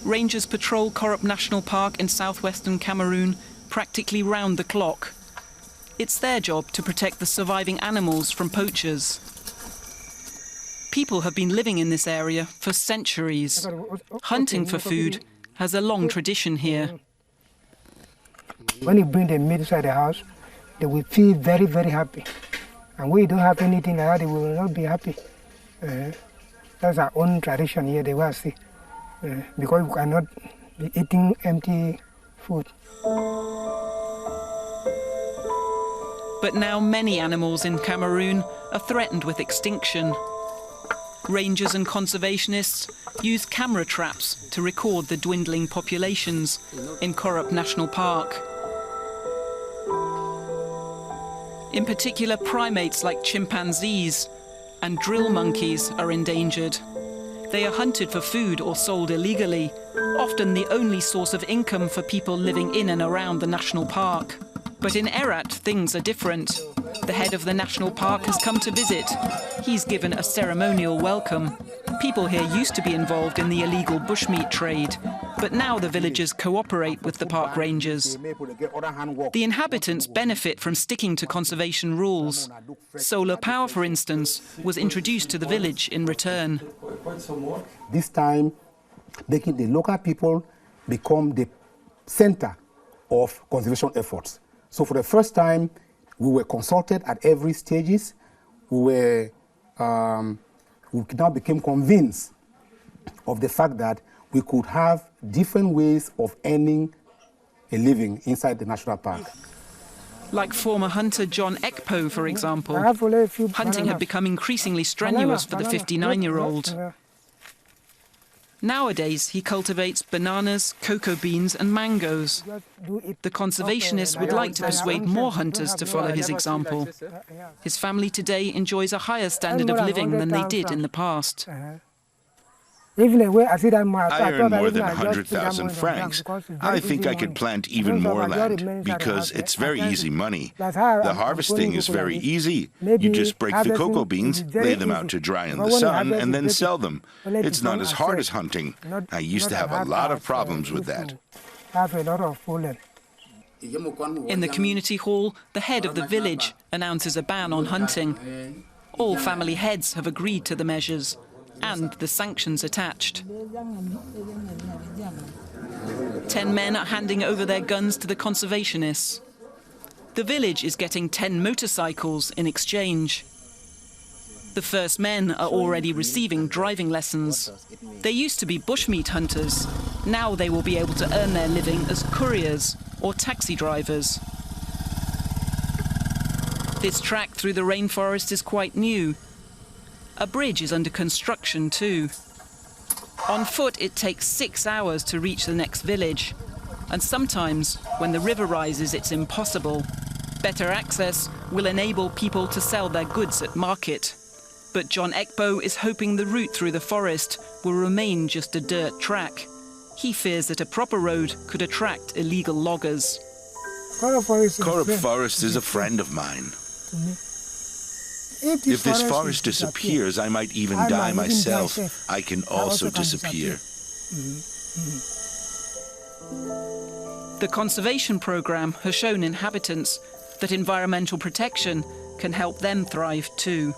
Rangers patrol Korup National Park in southwestern Cameroon practically round the clock. It's their job to protect the surviving animals from poachers. People have been living in this area for centuries. Hunting for food has a long tradition here. When you bring the meat inside the house, they will feel very, very happy. And when you don't have anything like that, they will not be happy. That's our own tradition here, they will see. Because we cannot be eating empty food. But now many animals in Cameroon are threatened with extinction. Rangers and conservationists use camera traps to record the dwindling populations in Korup National Park. In particular, primates like chimpanzees and drill monkeys are endangered. They are hunted for food or sold illegally, often the only source of income for people living in and around the national park. But in Erat, things are different. The head of the national park has come to visit. He's given a ceremonial welcome. People here used to be involved in the illegal bushmeat trade, but now the villagers cooperate with the park rangers. The inhabitants benefit from sticking to conservation rules. Solar power, for instance, was introduced to the village in return. This time, making the local people become the center of conservation efforts. So for the first time, we were consulted at every stages. We now became convinced of the fact that we could have different ways of earning a living inside the national park. Like former hunter John Ekpo, for example, hunting had become increasingly strenuous for the 59-year-old. Nowadays, he cultivates bananas, cocoa beans and mangoes. The conservationist would like to persuade more hunters to follow his example. His family today enjoys a higher standard of living than they did in the past. I earn more than 100,000 francs. I think I could plant even more land because it's very easy money. The harvesting is very easy. You just break the cocoa beans, lay them out to dry in the sun, and then sell them. It's not as hard as hunting. I used to have a lot of problems with that. In the community hall, the head of the village announces a ban on hunting. All family heads have agreed to the measures and the sanctions attached. 10 men are handing over their guns to the conservationists. The village is getting 10 motorcycles in exchange. The first men are already receiving driving lessons. They used to be bushmeat hunters. Now they will be able to earn their living as couriers or taxi drivers. This track through the rainforest is quite new. A bridge is under construction too. On foot, it takes 6 hours to reach the next village. And sometimes, when the river rises, it's impossible. Better access will enable people to sell their goods at market. But John Ekpo is hoping the route through the forest will remain just a dirt track. He fears that a proper road could attract illegal loggers. Korup Forest is a friend of mine. If this forest disappears, I might even die myself. I can also disappear. The conservation program has shown inhabitants that environmental protection can help them thrive too.